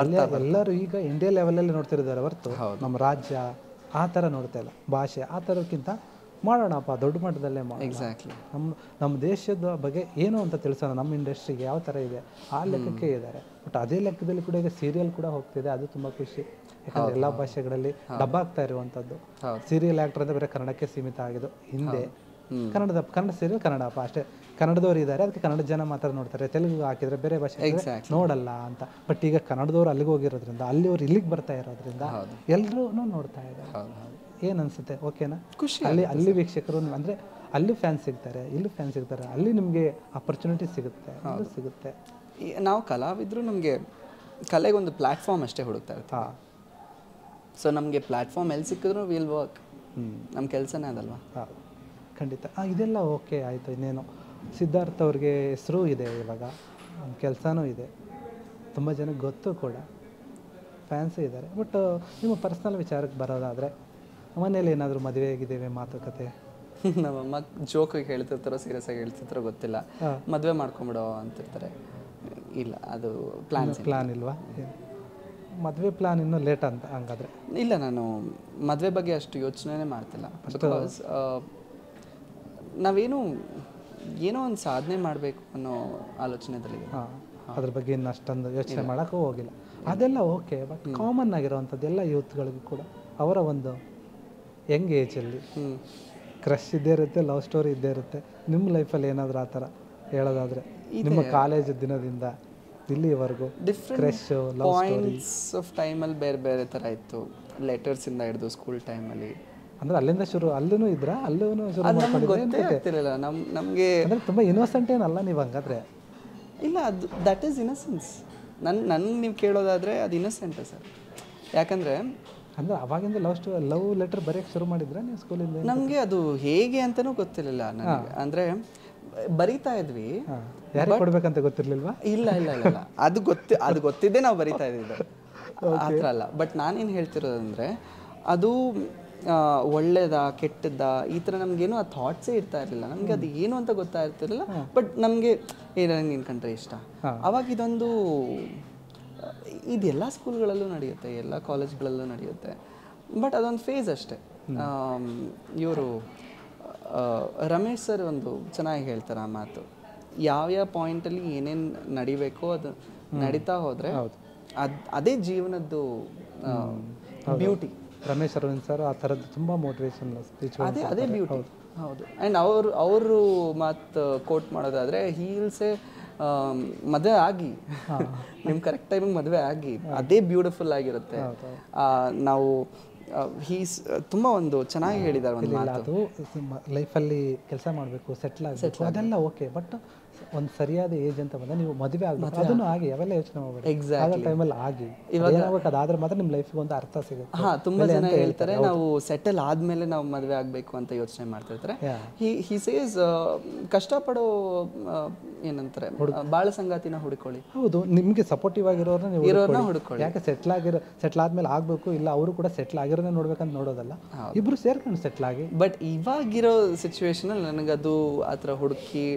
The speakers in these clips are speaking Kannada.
ಎಲ್ಲರೂ ಈಗ ಇಂಡಿಯಾ ಲೆವೆಲಲ್ಲಿ ನೋಡ್ತಿದ್ದಾರೆ ಹೊರತು ನಮ್ಮ ರಾಜ್ಯ ಆ ಥರ ನೋಡ್ತಾ ಇಲ್ಲ. ಭಾಷೆ ಆ ಥರಕ್ಕಿಂತ ಮಾಡೋಣಪ್ಪ ದೊಡ್ಡ ಮಟ್ಟದಲ್ಲೇ ಎಕ್ಸಾಕ್ಟ್ಲಿ. ನಮ್ಮ ದೇಶದ ಬಗ್ಗೆ ಏನು ಅಂತ ತಿಳಿಸೋಣ, ನಮ್ಮ ಇಂಡಸ್ಟ್ರಿಗೆ ಯಾವ ಥರ ಇದೆ ಆ ಲೆಕ್ಕಕ್ಕೆ ಇದ್ದಾರೆ. ಬಟ್ ಅದೇ ಲೆಕ್ಕದಲ್ಲಿ ಕೂಡ ಈಗ ಸೀರಿಯಲ್ ಕೂಡ ಹೋಗ್ತಿದೆ, ಅದು ತುಂಬ ಖುಷಿ. ಯಾಕಂದರೆ ಎಲ್ಲ ಭಾಷೆಗಳಲ್ಲಿ ಡಬ್ಬ ಆಗ್ತಾ ಇರುವಂಥದ್ದು. ಸೀರಿಯಲ್ ಆ್ಯಕ್ಟರ್ ಅಂದರೆ ಬರೀ ಕನ್ನಡಕ್ಕೆ ಸೀಮಿತ ಆಗಿದ್ದು. ಹಿಂದೆ ಕನ್ನಡ ಸೀರಿಯಲ್ ಕನ್ನಡಪ್ಪ ಅಷ್ಟೇ, ಕನ್ನಡದವ್ರು ಇದ್ದಾರೆ ಅದಕ್ಕೆ ಕನ್ನಡ ಜನ ಮಾತ್ರ ನೋಡ್ತಾರೆ, ತೆಲುಗು ಹಾಕಿದರೆ ಬೇರೆ ಭಾಷೆ ನೋಡಲ್ಲ ಅಂತ. ಬಟ್ ಈಗ ಕನ್ನಡದವ್ರು ಅಲ್ಲಿಗೆ ಹೋಗಿರೋದ್ರಿಂದ ಅಲ್ಲಿವ್ರು ಇಲ್ಲಿಗೆ ಬರ್ತಾ ಇರೋದ್ರಿಂದ ಎಲ್ಲರೂ ನೋಡ್ತಾ ಇದ್ದಾರೆ. ಏನು ಅನ್ಸುತ್ತೆ? ಓಕೆನಾ? ಖುಷಿ. ಅಲ್ಲಿ ವೀಕ್ಷಕರು ಅಂದರೆ ಅಲ್ಲಿ ಫ್ಯಾನ್ಸ್ ಸಿಗ್ತಾರೆ, ಇಲ್ಲಿ ಫ್ಯಾನ್ಸ್ ಸಿಗ್ತಾರೆ, ಅಲ್ಲಿ ನಿಮಗೆ ಅಪರ್ಚುನಿಟಿ ಸಿಗುತ್ತೆ, ಇಲ್ಲೂ ಸಿಗುತ್ತೆ. ನಾವು ಕಲಾವಿದರು ನಮಗೆ ಕಲೆಗೊಂದು ಪ್ಲ್ಯಾಟ್ಫಾರ್ಮ್ ಅಷ್ಟೇ ಹುಡುಕ್ತಾ ಇರ್ತೀವಿ. ಸೊ ನಮಗೆ ಪ್ಲ್ಯಾಟ್ಫಾರ್ಮ್ ಎಲ್ಲಿ ಸಿಕ್ಕಿದ್ರು ವಿಲ್ ವರ್ಕ್. ನಮ್ಮ ಕೆಲಸನೇ ಅದಲ್ವಾ? ಖಂಡಿತ. ಇದೆಲ್ಲ ಓಕೆ ಆಯಿತು. ಇನ್ನೇನು ಸಿದ್ಧಾರ್ಥ ಅವ್ರಿಗೆ ಹೆಸರು ಇದೆ, ಇವಾಗ ಕೆಲಸನೂ ಇದೆ, ತುಂಬ ಜನಕ್ಕೆ ಗೊತ್ತು ಕೂಡ, ಫ್ಯಾನ್ಸೇ ಇದ್ದಾರೆ. ಬಟ್ ನಿಮ್ಮ ಪರ್ಸ್ನಲ್ ವಿಚಾರಕ್ಕೆ ಬರೋದಾದರೆ ಮನೇಲಿ ಏನಾದರೂ ಮದುವೆ ಆಗಿದ್ದೇವೆ ಮಾತುಕತೆ? ನಮ್ಮಮ್ಮ ಜೋಕಾಗಿ ಹೇಳ್ತಿರ್ತಾರೋ ಸೀರಿಯಸ್ ಆಗಿ ಹೇಳ್ತಿರ್ತಾರೋ ಗೊತ್ತಿಲ್ಲ, ಮದುವೆ ಮಾಡ್ಕೊಂಬಿಡೋ ಅಂತಿರ್ತಾರೆ. ಇಲ್ಲ, ಅದು ಪ್ಲಾನ್ ಇಲ್ವಾ? ಮದುವೆ ಪ್ಲಾನ್ ಇನ್ನೂ ಲೇಟ್ ಅಂತ ಹಂಗಾದ್ರೆ? ಇಲ್ಲ, ನಾನು ಮದುವೆ ಬಗ್ಗೆ ಅಷ್ಟು ಯೋಚನೆ ಮಾಡ್ತಿಲ್ಲ. ಬಿಕಾಸ್ ನಾವೇನು ಏನೋ ಒಂದು ಸಾಧನೆ ಮಾಡಬೇಕು ಅನ್ನೋ ಆಲೋಚನೆದಲ್ಲಿ. ಅದ್ರ ಬಗ್ಗೆ ಇನ್ನು ಅಷ್ಟೊಂದು ಯೋಚನೆ ಮಾಡೋಕ್ಕೂ ಹೋಗಿಲ್ಲ. ಅದೆಲ್ಲ ಓಕೆ. ಬಟ್ ಕಾಮನ್ ಆಗಿರೋವಂಥದ್ದು ಎಲ್ಲ ಯೂತ್ಗಳಿಗೂ ಕೂಡ ಅವರ ಒಂದು ಯಂಗ್ ಏಜಲ್ಲಿ ಕ್ರಶ್ ಇದ್ದೇ ಇರುತ್ತೆ, ಲವ್ ಸ್ಟೋರಿ ಇದ್ದೇ ಇರುತ್ತೆ. ನಿಮ್ಮ ಲೈಫಲ್ಲಿ ಏನಾದರೂ ಆ ಥರ ಹೇಳೋದಾದರೆ, ನಿಮ್ಮ ಕಾಲೇಜ್ ದಿನದಿಂದ ಇಲ್ಲಿವರೆಗೂ ಕ್ರಶ್ ಲವ್ ಪಾಯಿಂಟ್ಸ್ ಆಫ್ ಟೈಮಲ್ಲಿ ಬೇರೆ ಬೇರೆ ಥರ ಇತ್ತು. ಲೆಟರ್ಸಿಂದ ಹಿಡಿದು ಸ್ಕೂಲ್ ಟೈಮಲ್ಲಿ, ಅಂದರೆ ಅಲ್ಲಿಂದ ಶುರು ಅಲ್ಲೂ ಇದ್ರ ಅಲ್ಲೂ ಶುರು ಗೊತ್ತಿರಲಿಲ್ಲ ನಮಗೆ. ಅಂದರೆ ತುಂಬ ಇನ್ನೋಸೆಂಟ್ ಏನಲ್ಲ ನೀವು ಹಂಗಾದ್ರೆ? ಇಲ್ಲ, ಅದು ದಟ್ ಈಸ್ ಇನ್ನಸೆನ್ಸ್. ನನಗೆ ನೀವು ಕೇಳೋದಾದರೆ ಅದು ಇನ್ನಸೆಂಟ್ ಸರ್. ಯಾಕಂದರೆ ಅಂದರೆ ಅವಾಗಿಂದ ಲವ್ ಲೆಟರ್ ಬರೆಯೋಕ್ಕೆ ಶುರು ಮಾಡಿದ್ರೆ ನೀವು ಸ್ಕೂಲಿಂದ? ನಮಗೆ ಅದು ಹೇಗೆ ಅಂತಲೂ ಗೊತ್ತಿರಲಿಲ್ಲ ನನಗೆ. ಅಂದರೆ ಬರಿತಾ ಇದ್ವಿ, ಯಾರಿಗೆ ಕೊಡ್ಬೇಕಂತ ಗೊತ್ತಿರಲಿಲ್ವಾ? ಇಲ್ಲ ಇಲ್ಲ ಇಲ್ಲ ಇಲ್ಲ, ಅದು ಗೊತ್ತಿದ್ದೇ ನಾವು ಬರಿತಾ ಇದ್ದಿದ್ದು, ಆ ಥರ ಅಲ್ಲ. ಬಟ್ ನಾನೇನು ಹೇಳ್ತಿರೋದಂದರೆ ಅದು ಒಳ್ಳೇದಾ ಕೆಟ್ಟದ್ದಾ ಈ ಥರ ನಮಗೇನು ಆ ಥಾಟ್ಸೇ ಇರ್ತಾ ಇರಲಿಲ್ಲ. ನಮಗೆ ಅದು ಏನು ಅಂತ ಗೊತ್ತಾಗ್ತಿರಲಿಲ್ಲ. ಬಟ್ ನಮಗೆ ನಂಗೆ ಏನು ಕಂಡ್ರೆ ಇಷ್ಟ. ಅವಾಗ ಇದೊಂದು ಇದೆಲ್ಲ ಸ್ಕೂಲ್ಗಳಲ್ಲೂ ನಡೆಯುತ್ತೆ, ಎಲ್ಲ ಕಾಲೇಜ್ಗಳಲ್ಲೂ ನಡೆಯುತ್ತೆ. ಬಟ್ ಅದೊಂದು ಫೇಸ್ ಅಷ್ಟೇ. ಇವರು ರಮೇಶ್ ಸರ್ ಒಂದು ಚೆನ್ನಾಗಿ ಹೇಳ್ತಾರೆ ಆ ಮಾತು, ಯಾವ್ಯಾವ ಪಾಯಿಂಟಲ್ಲಿ ಏನೇನು ನಡಿಬೇಕೋ ಅದು ನಡೀತಾ ಹೋದರೆ ಅದೇ ಜೀವನದ್ದು ಬ್ಯೂಟಿ. ರಮೇಶ್ ಅರವಿಂದ್ ಸರ್ ಆ ಥರದ್ದು ತುಂಬ ಮೋಟಿವೇಶನ್ ಸ್ಪೀಚ್, ಅದೇ ಬ್ಯೂಟಿ. ಹೌದು. ಆ್ಯಂಡ್ ಅವರು ಮಾತು ಕೋಟ್ ಮಾಡೋದಾದರೆ ಹೀಲ್ಸೆ ಮದುವೆ ಆಗಿ ನಿಮ್ಮ ಕರೆಕ್ಟ್ ಟೈಮಿಗೆ ಮದುವೆ ಆಗಿ ಅದೇ ಬ್ಯೂಟಿಫುಲ್ ಆಗಿರುತ್ತೆ. ನಾವು ತುಂಬ ಒಂದು ಚೆನ್ನಾಗಿ ಹೇಳಿದ್ದಾರೆ ಒಂದು ಮಾತು. ಅದು ಲೈಫಲ್ಲಿ ಕೆಲಸ ಮಾಡಬೇಕು, ಸೆಟ್ಲ್ ಆಗಬೇಕು, ಅದೆಲ್ಲ ಓಕೆ. ಬಟ್ ಒಂದು ಸರಿಯಾದ ಏಜ್ ಅಂತ ಬಂದರೆ ನೀವು ಮದುವೆ ಆಗಬೇಕು, ಅದನ್ನು ಆಗಿ ಅವೆಲ್ಲ ಯೋಚನೆ ಮಾಡಬೇಡಿ. ಎಕ್ಸಾಕ್ಟ್ಲಿ ಟೈಮಲ್ಲಿ ಆಗಿ ಏನಾಗಬೇಕು ಅದಾದ್ರೆ ಮಾತ್ರ ನಿಮ್ಮ ಲೈಫಿಗೆ ಒಂದು ಅರ್ಥ ಸಿಗುತ್ತೆ. ತುಂಬ ಜನ ಹೇಳ್ತಾರೆ ನಾವು ಸೆಟಲ್ ಆದಮೇಲೆ ನಾವು ಮದುವೆ ಆಗಬೇಕು ಅಂತ ಯೋಚನೆ ಮಾಡ್ತಿರ್ತಾರೆ. ಹಿ ಸೇಸ್ ಕಷ್ಟಪಡೋ ಏನಂತಾರೆ ಬಾಳ ಸಂಗಾತಿನ ಹುಡುಕೊಳ್ಳಿ. ಹೌದು, ನಿಮಗೆ ಸಪೋರ್ಟಿವ್ ಆಗಿರೋರನ್ನ ಹುಡುಕೊಳ್ಳಿ. ಯಾಕೆ ಸೆಟ್ಲ್ ಆದ್ಮೇಲೆ ಆಗಬೇಕು, ಇಲ್ಲ ಅವರು ಕೂಡ ಸೆಟ್ಲ್ ಆಗಿರೋನೇ ನೋಡ್ಬೇಕಂತ ನೋಡೋದಲ್ಲ, ಇಬ್ರು ಸೇರ್ಕೊಂಡು ಸೆಟ್ಲ್ ಆಗಿ. ಬಟ್ ಇವಾಗಿರೋ ಸಿಚುವೇಶನಲ್ಲಿ ನನಗದು ಆ ಥರ ಹುಡುಕಿ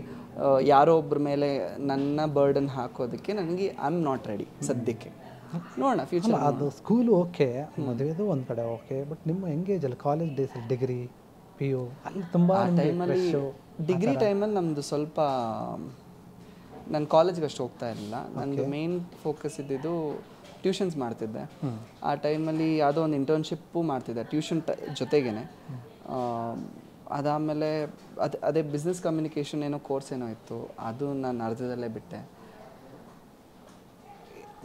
ಯಾರೋ ಒಬ್ಬರ ಮೇಲೆ ನನ್ನ ಬರ್ಡನ್ ಹಾಕೋದಕ್ಕೆ ನನಗೆ ಐ ಆಮ್ ನಾಟ್ ರೆಡಿ ಸದ್ಯಕ್ಕೆ. ನೋಡೋಣ ಫ್ಯೂಚರ್. ಅದು ಸ್ಕೂಲು ಓಕೆ, ಮದುವೆದು ಒಂದು ಕಡೆ ಓಕೆ. ಬಟ್ ನಿಮ್ಮ ಎಂಗೇಜಲ್ಲಿ ಕಾಲೇಜ್ ಡೇಸಲ್ಲಿ ಡಿಗ್ರಿ PU ಅಲ್ಲಿ ತುಂಬ ಟೈಮಲ್ಲಿ ಡಿಗ್ರಿ ಟೈಮಲ್ಲಿ ನಮ್ಮದು ಸ್ವಲ್ಪ ನಾನು ಕಾಲೇಜ್ಗೆ ಅಷ್ಟು ಹೋಗ್ತಾ ಇರಲಿಲ್ಲ. ನಂದು ಮೇನ್ ಫೋಕಸ್ ಇದ್ದಿದ್ದು ಟ್ಯೂಷನ್ಸ್ ಮಾಡ್ತಿದ್ದೆ. ಆ ಟೈಮಲ್ಲಿ ಯಾವುದೋ ಒಂದು ಇಂಟರ್ನ್ಶಿಪ್ಪು ಮಾಡ್ತಿದ್ದೆ ಟ್ಯೂಷನ್ ಜೊತೆಗೇ. ಅದಾದಮೇಲೆ ಅದೇ ಬಿಸ್ನೆಸ್ ಕಮ್ಯುನಿಕೇಷನ್ ಏನೋ ಕೋರ್ಸ್ ಏನೋ ಇತ್ತು, ಅದು ನಾನು ಅರ್ಧದಲ್ಲೇ ಬಿಟ್ಟೆ.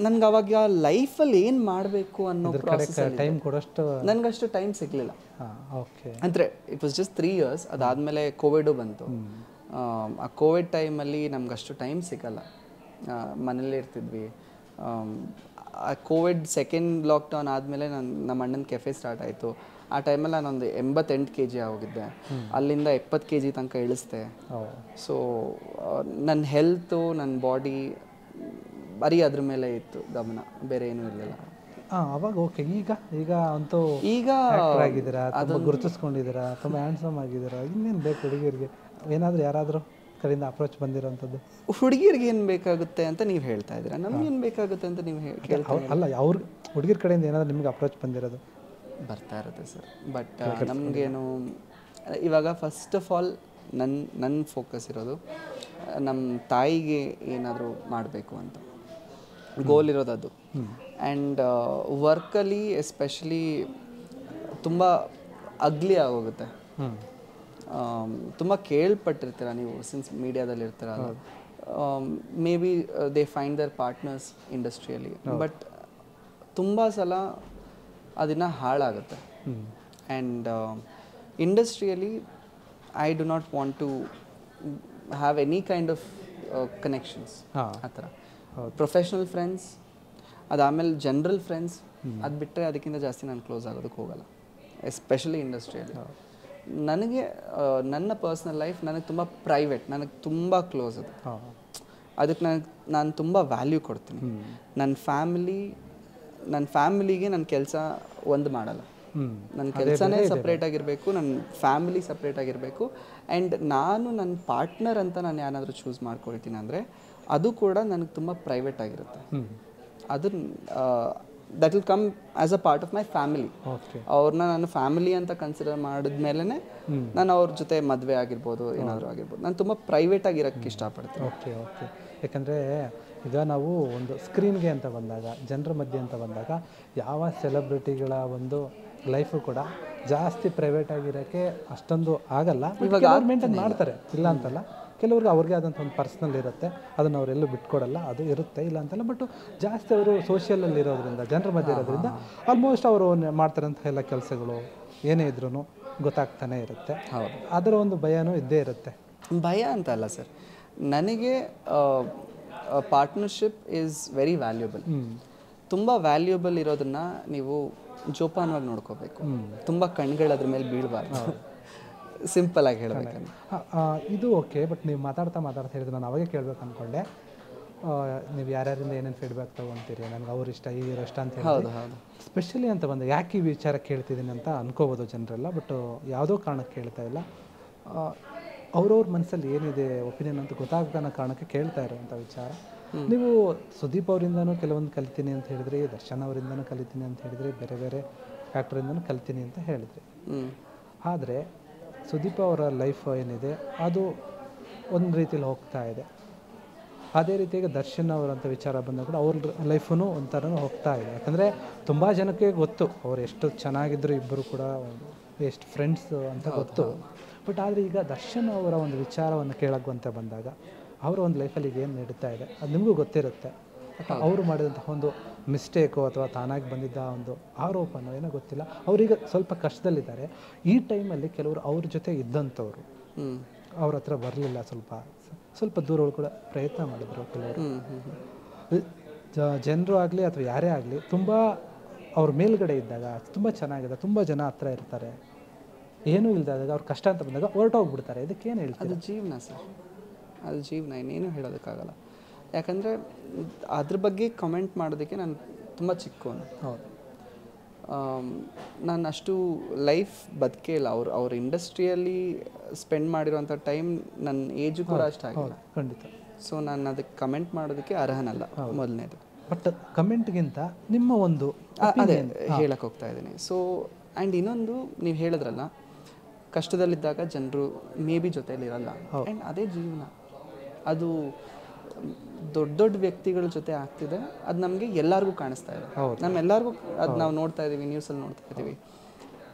ನನ್ಗೆ ಅವಾಗ ಲೈಫಲ್ಲಿ ಏನು ಮಾಡಬೇಕು ಅನ್ನೋ ಪ್ರಾಸೆಸ್ ಟೈಮ್ ಕೊಡೋಷ್ಟು ನನಗಷ್ಟು ಟೈಮ್ ಸಿಗಲಿಲ್ಲ. ಅಂದರೆ ಇಟ್ ವಾಸ್ ಜಸ್ಟ್ 3 years. ಅದಾದಮೇಲೆ ಕೋವಿಡು ಬಂತು. ಆ ಕೋವಿಡ್ ಟೈಮಲ್ಲಿ ನಮಗಷ್ಟು ಟೈಮ್ ಸಿಗಲ್ಲ, ಮನೇಲಿ ಇರ್ತಿದ್ವಿ. ಆ ಕೋವಿಡ್ ಸೆಕೆಂಡ್ ಲಾಕ್ಡೌನ್ ಆದಮೇಲೆ ನಮ್ಮ ಅಣ್ಣನ ಕೆಫೆ ಸ್ಟಾರ್ಟ್ ಆಯಿತು. ಆ ಟೈಮಲ್ಲಿ ನಾನೊಂದು 88 kg ಹೋಗಿದ್ದೆ, ಅಲ್ಲಿಂದ 70 kg ತನಕ ಇಳಿಸ್ದೆ. ಸೊ ನನ್ನ ಹೆಲ್ತು ನನ್ನ ಬಾಡಿ ಬರೀ ಅದ್ರ ಮೇಲೆ ಇತ್ತು ಗಮನ, ಬೇರೆ ಏನೂ ಇರಲಿಲ್ಲ. ಅವಾಗ ಓಕೆ. ಈಗ ಅಂತೂ ಆಗಿದ್ದೀರಾ, ತುಂಬ ಗುರುತಿಸ್ಕೊಂಡಿದ್ದೀರಾ, ತುಂಬ ಹ್ಯಾಂಡ್ಸಮ್ ಆಗಿದ್ದೀರಾ. ಇನ್ನೇನು ಬೇಕು ಹುಡುಗಿಯರಿಗೆ? ಏನಾದರೂ ಯಾರಾದರೂ ಕಡೆಯಿಂದ ಅಪ್ರೋಚ್ ಬಂದಿರೋಂಥದ್ದು? ಹುಡುಗಿರಿಗೆ ಏನು ಬೇಕಾಗುತ್ತೆ ಅಂತ ನೀವು ಹೇಳ್ತಾ ಇದ್ದೀರಾ, ನಮ್ಗೇನು ಬೇಕಾಗುತ್ತೆ ಅಂತ ನೀವು ಕೇಳ್ತಾ ಅಲ್ಲ, ಅವ್ರ ಹುಡುಗಿರ ಕಡೆಯಿಂದ ಏನಾದರೂ ನಿಮ್ಗೆ ಅಪ್ರೋಚ್ ಬಂದಿರೋದು? ಬರ್ತಾ ಇರುತ್ತೆ ಸರ್. ಬಟ್ ನಮಗೇನು ಇವಾಗ ಫಸ್ಟ್ ಆಫ್ ಆಲ್ ನನ್ನ ಫೋಕಸ್ ಇರೋದು ನಮ್ಮ ತಾಯಿಗೆ ಏನಾದರೂ ಮಾಡಬೇಕು ಅಂತ ಗೋಲ್ ಇರೋದು ಅದು. ಆ್ಯಂಡ್ ವರ್ಕಲ್ಲಿ ಎಸ್ಪೆಷಲಿ ತುಂಬ ಅಗ್ಲಿ ಆಗೋಗುತ್ತೆ. ತುಂಬ ಕೇಳ್ಪಟ್ಟಿರ್ತೀರ ನೀವು, ಸಿನ್ಸ್ ಮೀಡಿಯಾದಲ್ಲಿ ಇರ್ತೀರಲ್ಲ, may be they find their partners ಇಂಡಸ್ಟ್ರಿಯಲ್ಲಿ, ಬಟ್ ತುಂಬ ಸಲ ಅದನ್ನು ಹಾಳಾಗುತ್ತೆ. ಆ್ಯಂಡ್ ಇಂಡಸ್ಟ್ರಿಯಲ್ಲಿ I do not want to have any kind of connections. ಆ ಥರ ಪ್ರೊಫೆಷ್ನಲ್ ಫ್ರೆಂಡ್ಸ್, ಅದಾದಮೇಲೆ ಜನರಲ್ ಫ್ರೆಂಡ್ಸ್, ಅದು ಬಿಟ್ಟರೆ ಅದಕ್ಕಿಂತ ಜಾಸ್ತಿ ನಾನು ಕ್ಲೋಸ್ ಆಗೋದಕ್ಕೆ ಹೋಗಲ್ಲ, ಎಸ್ಪೆಷಲಿ ಇಂಡಸ್ಟ್ರಿಯಲ್ಲಿ. ನನಗೆ ನನ್ನ ಪರ್ಸ್ನಲ್ ಲೈಫ್ ನನಗೆ ತುಂಬ ಪ್ರೈವೇಟ್, ನನಗೆ ತುಂಬ ಕ್ಲೋಸ್ ಅದು. ಅದಕ್ಕೆ ನಾನು ತುಂಬ ವ್ಯಾಲ್ಯೂ ಕೊಡ್ತೀನಿ. ನನ್ನ ಫ್ಯಾಮಿಲಿಗೆ ನನ್ನ ಕೆಲಸ ಒಂದು ಮಾಡಲ್ಲ. ನನ್ನ ಕೆಲಸನೇ ಸಪ್ರೇಟ್ ಆಗಿರಬೇಕು, ನನ್ನ ಫ್ಯಾಮಿಲಿ ಸಪ್ರೇಟ್ ಆಗಿರಬೇಕು. ಆ್ಯಂಡ್ ನನ್ನ ಪಾರ್ಟ್ನರ್ ಅಂತ ನಾನು ಏನಾದರೂ ಚೂಸ್ ಮಾಡ್ಕೊಳ್ತೀನಿ ಅಂದರೆ ಅದು ಕೂಡ ನನಗೆ ತುಂಬ ಪ್ರೈವೇಟ್ ಆಗಿರುತ್ತೆ. ಅದು that will come as a part of my family. ಅವ್ರನ್ನ ನಾನು ಫ್ಯಾಮಿಲಿ ಅಂತ ಕನ್ಸಿಡರ್ ಮಾಡಿದ್ಮೇಲೆ ನಾನು ಅವ್ರ ಜೊತೆ ಮದುವೆ ಆಗಿರ್ಬೋದು, ಏನಾದರೂ ಆಗಿರ್ಬೋದು. ನಾನು ತುಂಬ ಪ್ರೈವೇಟ್ ಆಗಿರೋಕ್ಕೆ ಇಷ್ಟಪಡ್ತೀನಿ. ಓಕೆ. ಯಾಕಂದರೆ ಈಗ ನಾವು ಒಂದು ಸ್ಕ್ರೀನ್ಗೆ ಅಂತ ಬಂದಾಗ, ಜನರ ಮಧ್ಯೆ ಅಂತ ಬಂದಾಗ, ಯಾವ ಸೆಲೆಬ್ರಿಟಿಗಳ ಒಂದು ಲೈಫು ಕೂಡ ಜಾಸ್ತಿ ಪ್ರೈವೇಟ್ ಆಗಿರೋಕ್ಕೆ ಅಷ್ಟೊಂದು ಆಗಲ್ಲ. ಇವಾಗ ಮೇಂಟೈನ್ ಮಾಡ್ತಾರೆ, ಇಲ್ಲ ಅಂತಲ್ಲ. ಕೆಲವ್ರಿಗೆ ಅವ್ರಿಗೆ ಆದಂಥ ಒಂದು ಪರ್ಸ್ನಲ್ ಇರುತ್ತೆ, ಅದನ್ನು ಅವರೆಲ್ಲೂ ಬಿಟ್ಕೊಡಲ್ಲ, ಅದು ಇರುತ್ತೆ, ಇಲ್ಲ ಅಂತಲ್ಲ. ಬಟ್ ಜಾಸ್ತಿ ಅವರು ಸೋಷಿಯಲಲ್ಲಿ ಇರೋದ್ರಿಂದ, ಜನರ ಮಧ್ಯೆ ಇರೋದ್ರಿಂದ ಆಲ್ಮೋಸ್ಟ್ ಅವರು ಮಾಡ್ತಾರಂಥ ಎಲ್ಲ ಕೆಲಸಗಳು ಏನೇ ಇದ್ರೂ ಗೊತ್ತಾಗ್ತಾನೆ ಇರುತ್ತೆ. ಅದರ ಒಂದು ಭಯನೂ ಇದ್ದೇ ಇರುತ್ತೆ. ಭಯ ಅಂತ ಅಲ್ಲ ಸರ್, ನನಗೆ ಪಾರ್ಟ್ನರ್ಶಿಪ್ ಈಸ್ ವೆರಿ ವ್ಯಾಲ್ಯೂಬಲ್. ತುಂಬ ವ್ಯಾಲ್ಯೂಬಲ್ ಇರೋದನ್ನ ನೀವು ಜೋಪಾನವಾಗಿ ನೋಡ್ಕೋಬೇಕು. ತುಂಬ ಕಣ್ಗಳು ಅದ್ರ ಮೇಲೆ ಬೀಳಬಾರ್ದು, ಸಿಂಪಲ್ ಆಗಿ ಹೇಳಬೇಕಂದ್ರೆ. ಇದು ಓಕೆ. ಬಟ್ ನೀವು ಮಾತಾಡ್ತಾ ಹೇಳಿದ್ರೆ ನಾನು ಅವಾಗೆ ಕೇಳಬೇಕು ಅಂದ್ಕೊಂಡೆ, ನೀವು ಯಾರ್ಯಾರಿಂದ ಏನೇನು ಫೀಡ್ಬ್ಯಾಕ್ ತೊಗೊತೀರಿ, ನನಗೆ ಅವ್ರು ಇಷ್ಟ, ಇವ್ರು ಇಷ್ಟ ಅಂತ ಹೇಳಿ. ಸ್ಪೆಷಲಿ ಅಂತ ಬಂದ ಯಾಕೆ ಈ ವಿಚಾರ ಕೇಳ್ತಿದ್ದೀನಿ ಅಂತ ಅನ್ಕೋಬೋದು ಜನರೆಲ್ಲ, ಬಟ್ ಯಾವುದೋ ಕಾರಣಕ್ಕೆ ಕೇಳ್ತಾ ಇಲ್ಲ. ಅವ್ರವ್ರ ಮನಸ್ಸಲ್ಲಿ ಏನಿದೆ ಒಪಿನಿಯನ್ ಅಂತ ಗೊತ್ತಾಗದ ಕಾರಣಕ್ಕೆ ಕೇಳ್ತಾ ಇರೋವಂಥ ವಿಚಾರ. ನೀವು ಸುದೀಪ್ ಅವರಿಂದನೂ ಕೆಲವೊಂದು ಕಲಿತೀನಿ ಅಂತ ಹೇಳಿದ್ರಿ, ದರ್ಶನ್ ಅವರಿಂದನೂ ಕಲಿತೀನಿ ಅಂತ ಹೇಳಿದ್ರಿ, ಬೇರೆ ಬೇರೆ ಆ್ಯಕ್ಟ್ರಿಂದನೂ ಕಲಿತೀನಿ ಅಂತ ಹೇಳಿದ್ರಿ. ಆದರೆ ಸುದೀಪ್ ಅವರ ಲೈಫ್ ಏನಿದೆ ಅದು ಒಂದು ರೀತಿಯಲ್ಲಿ ಹೋಗ್ತಾ ಇದೆ. ಅದೇ ರೀತಿಯಾಗಿ ದರ್ಶನ್ ಅವರಂಥ ವಿಚಾರ ಬಂದಾಗ ಕೂಡ ಅವ್ರ ಲೈಫೂ ಒಂಥರ ಹೋಗ್ತಾ ಇದೆ. ಯಾಕಂದರೆ ತುಂಬ ಜನಕ್ಕೆ ಗೊತ್ತು ಅವ್ರು ಎಷ್ಟು ಚೆನ್ನಾಗಿದ್ದರು, ಇಬ್ಬರು ಕೂಡ ಎಷ್ಟು ಫ್ರೆಂಡ್ಸ್ ಅಂತ ಗೊತ್ತು. ಬಟ್ ಆದರೆ ಈಗ ದರ್ಶನ್ ಅವರ ಒಂದು ವಿಚಾರವನ್ನು ಕೇಳೋಕ್ಕಂತ ಬಂದಾಗ ಅವರ ಒಂದು ಲೈಫಲ್ಲಿ ಈಗ ಏನು ನಡೀತಾ ಇದೆ ಅದು ನಿಮಗೂ ಗೊತ್ತಿರುತ್ತೆ. ಅವರು ಮಾಡಿದಂತಹ ಒಂದು ಮಿಸ್ಟೇಕು ಅಥವಾ ತಾನಾಗಿ ಬಂದಿದ್ದ ಒಂದು ಆರೋಪನೋ ಏನೋ ಗೊತ್ತಿಲ್ಲ, ಅವರೀಗ ಸ್ವಲ್ಪ ಕಷ್ಟದಲ್ಲಿದ್ದಾರೆ. ಈ ಟೈಮಲ್ಲಿ ಕೆಲವರು ಅವ್ರ ಜೊತೆ ಇದ್ದಂಥವ್ರು ಅವ್ರ ಹತ್ರ ಬರಲಿಲ್ಲ, ಸ್ವಲ್ಪ ದೂರ ಕೂಡ ಪ್ರಯತ್ನ ಮಾಡಿದ್ರು ಕೆಲವರು. ಜನರು ಆಗಲಿ ಅಥವಾ ಯಾರೇ ಆಗಲಿ ತುಂಬ ಅವ್ರ ಮೇಲ್ಗಡೆ ಇದ್ದಾಗ ತುಂಬ ಚೆನ್ನಾಗಿದೆ, ತುಂಬ ಜನ ಹತ್ರ ಇರ್ತಾರೆ. ಏನೂ ಇಲ್ಲದಾಗ ಅವ್ರ ಕಷ್ಟ ಅಂತ ಬಂದಾಗ ಹೊರಟೋಗ್ಬಿಡ್ತಾರೆ. ಇದಕ್ಕೇನು ಹೇಳ್ತಾರೆ? ಅದು ಜೀವನ ಸರ್, ಅದು ಜೀವನ, ಇನ್ನೇನು ಹೇಳೋದಕ್ಕಾಗಲ್ಲ. ಯಾಕಂದರೆ ಅದ್ರ ಬಗ್ಗೆ ಕಮೆಂಟ್ ಮಾಡೋದಕ್ಕೆ ನಾನು ತುಂಬ ಚಿಕ್ಕವನು. ಹೌದು, ನಾನು ಅಷ್ಟು ಲೈಫ್ ಬದುಕೇ ಇಲ್ಲ. ಅವ್ರ ಇಂಡಸ್ಟ್ರಿಯಲ್ಲಿ ಸ್ಪೆಂಡ್ ಮಾಡಿರೋಂಥ ಟೈಮ್ ನನ್ನ ಏಜು ಕೂಡ ಅಷ್ಟಾಗಿಲ್ಲ. ಖಂಡಿತ. ಸೊ ನಾನು ಅದಕ್ಕೆ ಕಮೆಂಟ್ ಮಾಡೋದಕ್ಕೆ ಅರ್ಹನಲ್ಲ, ಮೊದಲನೇದು. ಬಟ್ ಕಮೆಂಟ್ಗಿಂತ ನಿಮ್ಮ ಒಂದು ಅದೇ ಹೇಳಕ್ಕೆ ಹೋಗ್ತಾ ಇದ್ದೀನಿ. ಸೊ ಆ್ಯಂಡ್ ಇನ್ನೊಂದು, ನೀವು ಹೇಳಿದ್ರಲ್ಲ ಕಷ್ಟದಲ್ಲಿದ್ದಾಗ ಜನರು ಮೇ ಬಿ ಜೊತೆಯಲ್ಲಿ ಇರಲ್ಲ. ಆ್ಯಂಡ್ ಅದೇ ಜೀವನ. ಅದು ದೊಡ್ಡ ವ್ಯಕ್ತಿಗಳ ಜೊತೆ ಆಗ್ತಿದೆ, ಅದು ನಮಗೆ ಎಲ್ಲರಿಗೂ ಕಾಣಿಸ್ತಾ ಇದೆ. ನಮ್ಮೆಲ್ಲರಿಗೂ ಅದು ನಾವು ನೋಡ್ತಾ ಇದ್ದೀವಿ, ನ್ಯೂಸಲ್ಲಿ ನೋಡ್ತಾ ಇದ್ದೀವಿ.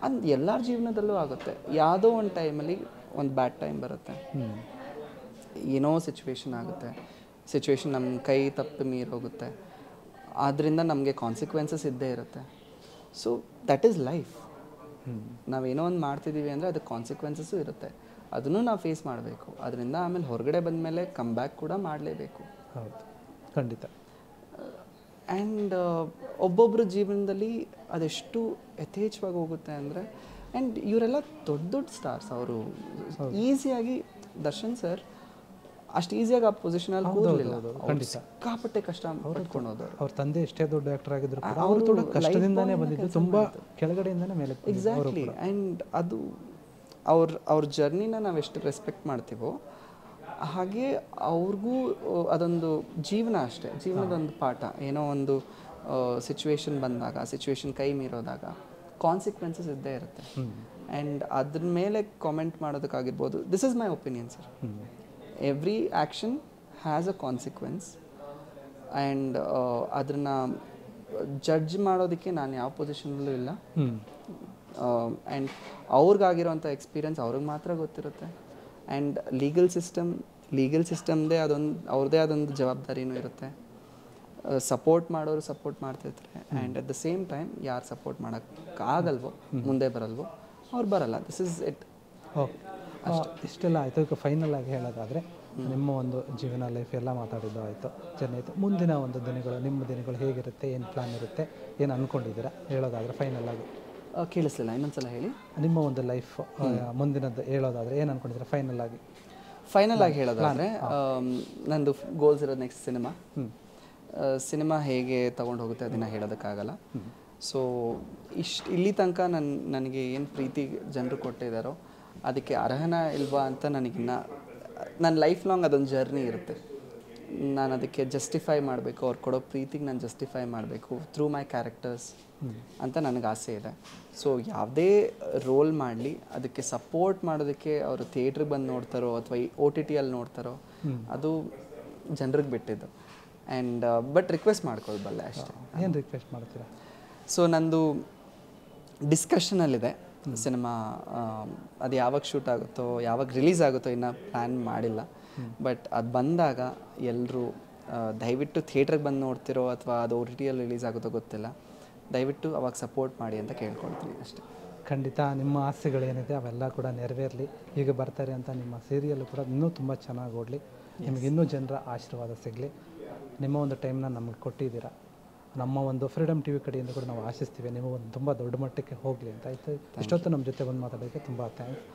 ಅದು ಎಲ್ಲರ ಜೀವನದಲ್ಲೂ ಆಗುತ್ತೆ. ಯಾವುದೋ ಒಂದು ಟೈಮಲ್ಲಿ ಒಂದು ಬ್ಯಾಡ್ ಟೈಮ್ ಬರುತ್ತೆ, ಏನೋ ಸಿಚುವೇಶನ್ ಆಗುತ್ತೆ, ಸಿಚುವೇಶನ್ ನಮ್ಮ ಕೈ ತಪ್ಪಿ ಮೀರೋಗುತ್ತೆ, ಆದ್ದರಿಂದ ನಮಗೆ ಕಾನ್ಸಿಕ್ವೆನ್ಸಸ್ ಇದ್ದೇ ಇರುತ್ತೆ. So that is life. ನಾವೇನೋ ಒಂದು ಮಾಡ್ತಿದ್ದೀವಿ ಅಂದರೆ ಅದಕ್ಕೆ ಕಾನ್ಸಿಕ್ವೆನ್ಸಸ್ಸು ಇರುತ್ತೆ, ಅದನ್ನು ನಾವು ಫೇಸ್ ಮಾಡಬೇಕು. ಅದರಿಂದ ಆಮೇಲೆ ಹೊರಗಡೆ ಬಂದಮೇಲೆ ಕಮ್ ಬ್ಯಾಕ್ ಕೂಡ ಮಾಡಲೇಬೇಕು. ಹೌದು, ಖಂಡಿತ. ಆ್ಯಂಡ್ ಒಬ್ಬೊಬ್ಬರ ಜೀವನದಲ್ಲಿ ಅದೆಷ್ಟು ಯಥೇಚ್ಛವಾಗಿ ಹೋಗುತ್ತೆ ಅಂದರೆ, ಆ್ಯಂಡ್ ಇವರೆಲ್ಲ ದೊಡ್ಡ ಸ್ಟಾರ್ಸ್. ಅವರು ಈಸಿಯಾಗಿ, ದರ್ಶನ್ ಸರ್ ಅಷ್ಟು ಈಸಿಯಾಗಿ ಆ ಪೊಸಿಷನಲ್ಲಿ ಕೂರಲಿಲ್ಲ, ಸಿಕ್ಕಾಪಟ್ಟೆ ಕಷ್ಟ ಪಟ್ಕೊಂಡು ಹೋದವರು. ಅವ್ರ ತಂದೆ ಎಷ್ಟೇ ದೊಡ್ಡ ಆ್ಯಕ್ಟರ್ ಆಗಿದ್ರು ಅವರು ಕೂಡ ಕಷ್ಟದಿಂದಾನೇ ಬಂದಿದ್ದು, ತುಂಬ ಕೆಳಗಡೆಯಿಂದಾನೇ ಮೇಲೆ. ಎಕ್ಸಾಕ್ಟ್ಲಿ. ಆ್ಯಂಡ್ ಅದು ಅವ್ರ ಜರ್ನಿನ ನಾವು ಎಷ್ಟು ರೆಸ್ಪೆಕ್ಟ್ ಮಾಡ್ತೀವೋ ಹಾಗೆ ಅವ್ರಿಗೂ ಅದೊಂದು ಜೀವನ ಅಷ್ಟೇ, ಜೀವನದೊಂದು ಪಾಠ. ಏನೋ ಒಂದು ಸಿಚುವೇಶನ್ ಬಂದಾಗ, ಸಿಚುವೇಶನ್ ಕೈ ಮೀರೋದಾಗ ಕಾನ್ಸಿಕ್ವೆನ್ಸಸ್ ಇದ್ದೇ ಇರುತ್ತೆ. ಆ್ಯಂಡ್ ಅದ್ರ ಮೇಲೆ ಕಾಮೆಂಟ್ ಮಾಡೋದಕ್ಕಾಗಿರ್ಬೋದು, this is my opinion sir. Every action has a consequence and ಅದನ್ನು ಜಡ್ಜ್ ಮಾಡೋದಕ್ಕೆ ನಾನು ಯಾವ ಪೊಸಿಷನಲ್ಲೂ ಇಲ್ಲ. ಆ್ಯಂಡ್ ಅವ್ರಿಗಾಗಿರೋಂಥ ಎಕ್ಸ್ಪೀರಿಯನ್ಸ್ ಅವ್ರಿಗೆ ಮಾತ್ರ ಗೊತ್ತಿರುತ್ತೆ. ಆ್ಯಂಡ್ ಲೀಗಲ್ ಸಿಸ್ಟಮ್ದೇ ಅವ್ರದ್ದೇ ಅದೊಂದು ಜವಾಬ್ದಾರಿನೂ ಇರುತ್ತೆ. ಸಪೋರ್ಟ್ ಮಾಡೋರು ಸಪೋರ್ಟ್ ಮಾಡ್ತಿರ್ತಾರೆ. And at the same time ಯಾರು ಸಪೋರ್ಟ್ ಮಾಡೋಕ್ಕಾಗಲ್ವೋ, ಮುಂದೆ ಬರಲ್ವೋ, ಅವ್ರು ಬರಲ್ಲ. This is it. ಓಕೆ, ಇಷ್ಟೆಲ್ಲ ಆಯಿತು. ಈಗ ಫೈನಲ್ ಆಗಿ ಹೇಳೋದಾದರೆ ನಿಮ್ಮ ಒಂದು ಜೀವನ ಲೈಫ್ ಎಲ್ಲ ಮಾತಾಡಿದ್ದು ಆಯಿತು, ಚೆನ್ನಾಯಿತು. ಮುಂದಿನ ಒಂದು ದಿನಗಳು, ನಿಮ್ಮ ದಿನಗಳು ಹೇಗಿರುತ್ತೆ, ಏನು ಪ್ಲ್ಯಾನ್ ಇರುತ್ತೆ, ಏನು ಅಂದ್ಕೊಂಡಿದ್ದೀರಾ ಹೇಳೋದಾದರೆ ಫೈನಲ್ ಆಗಿ? ಕೇಳಿಸ್ಲಿಲ್ಲ, ಇನ್ನೊಂದ್ಸಲ ಹೇಳಿ. ನಿಮ್ಮ ಒಂದು ಲೈಫ್ ಮುಂದಿನದ್ದು ಹೇಳೋದಾದರೆ ಏನು ಅಂದ್ಕೊಂಡಿದ್ದೀರಾ ಫೈನಲ್ ಆಗಿ? ಫೈನಲ್ ಆಗಿ ಹೇಳೋದಾದರೆ ನಂದು ಗೋಲ್ಸ್ ಇರೋದು ನೆಕ್ಸ್ಟ್ ಸಿನಿಮಾ ಹೇಗೆ ತೊಗೊಂಡು ಹೋಗುತ್ತೆ ಅದನ್ನು ಹೇಳೋದಕ್ಕಾಗಲ್ಲ. ಸೊ ಇಲ್ಲಿ ತನಕ ನನಗೆ ಏನು ಪ್ರೀತಿ ಜನರು ಕೊಟ್ಟಿದ್ದಾರೋ ಅದಕ್ಕೆ ಅರ್ಹನ ಇಲ್ವಾ ಅಂತ ನನಗಿನ್ನ ನನ್ನ ಲೈಫ್ ಲಾಂಗ್ ಅದೊಂದು ಜರ್ನಿ ಇರುತ್ತೆ. ನಾನು ಅದಕ್ಕೆ ಜಸ್ಟಿಫೈ ಮಾಡಬೇಕು, ಅವ್ರು ಕೊಡೋ ಪ್ರೀತಿಗೆ ನಾನು ಜಸ್ಟಿಫೈ ಮಾಡಬೇಕು ಥ್ರೂ ಮೈ ಕ್ಯಾರೆಕ್ಟರ್ಸ್ ಅಂತ ನನಗೆ ಆಸೆ ಇದೆ. ಸೊ ಯಾವುದೇ ರೋಲ್ ಮಾಡಲಿ ಅದಕ್ಕೆ ಸಪೋರ್ಟ್ ಮಾಡೋದಕ್ಕೆ ಅವರು ಥಿಯೇಟ್ರಿಗೆ ಬಂದು ನೋಡ್ತಾರೋ ಅಥವಾ ಈ OTT ಅಲ್ಲಿ ನೋಡ್ತಾರೋ ಅದು ಜನರಿಗೆ ಬಿಟ್ಟಿದ್ದು. ಆ್ಯಂಡ್ ಬಟ್ ರಿಕ್ವೆಸ್ಟ್ ಮಾಡ್ಕೊಳ್ಬಲ್ಲೆ ಅಷ್ಟೇ. ಏನು ರಿಕ್ವೆಸ್ಟ್ ಮಾಡ್ತೀರಾ? ಸೊ ನಂದು ಡಿಸ್ಕಷನಲ್ಲಿದೆ ಸಿನಿಮಾ, ಅದು ಯಾವಾಗ ಶೂಟ್ ಆಗುತ್ತೋ, ಯಾವಾಗ ರಿಲೀಸ್ ಆಗುತ್ತೋ ಇನ್ನೂ ಪ್ಲ್ಯಾನ್ ಮಾಡಿಲ್ಲ. ಬಟ್ ಅದು ಬಂದಾಗ ಎಲ್ಲರೂ ದಯವಿಟ್ಟು ಥಿಯೇಟ್ರಿಗೆ ಬಂದು ನೋಡ್ತಿರೋ ಅಥವಾ ಅದು OTTಯಲ್ಲಿ ರಿಲೀಸ್ ಆಗುತ್ತೋ ಗೊತ್ತಿಲ್ಲ, ದಯವಿಟ್ಟು ಅವಾಗ ಸಪೋರ್ಟ್ ಮಾಡಿ ಅಂತ ಕೇಳ್ಕೊಳ್ತೀನಿ ಅಷ್ಟೇ. ಖಂಡಿತ ನಿಮ್ಮ ಆಸೆಗಳೇನಿದೆ ಅವೆಲ್ಲ ಕೂಡ ನೆರವೇರಲಿ. ಈಗ ಬರ್ತಾರೆ ಅಂತ ನಿಮ್ಮ ಸೀರಿಯಲ್ಲು ಕೂಡ ಇನ್ನೂ ತುಂಬ ಚೆನ್ನಾಗಿ ಓಡಲಿ, ನಿಮಗೆ ಇನ್ನೂ ಜನರ ಆಶೀರ್ವಾದ ಸಿಗಲಿ. ನಿಮ್ಮ ಒಂದು ಟೈಮ್ನ ನಮಗೆ ಕೊಟ್ಟಿದ್ದೀರಾ. ನಮ್ಮ ಒಂದು ಫ್ರೀಡಮ್ TV ಕಡೆಯಿಂದ ಕೂಡ ನಾವು ಆಶಿಸ್ತೀವಿ ನೀವು ಒಂದು ತುಂಬ ದೊಡ್ಡ ಮಟ್ಟಕ್ಕೆ ಹೋಗಲಿ ಅಂತ. ಆಯಿತು, ಇಷ್ಟೊತ್ತು ನಮ್ಮ ಜೊತೆ ಬಂದು ಮಾತಾಡೋದಕ್ಕೆ ತುಂಬ ಥ್ಯಾಂಕ್ಸ್.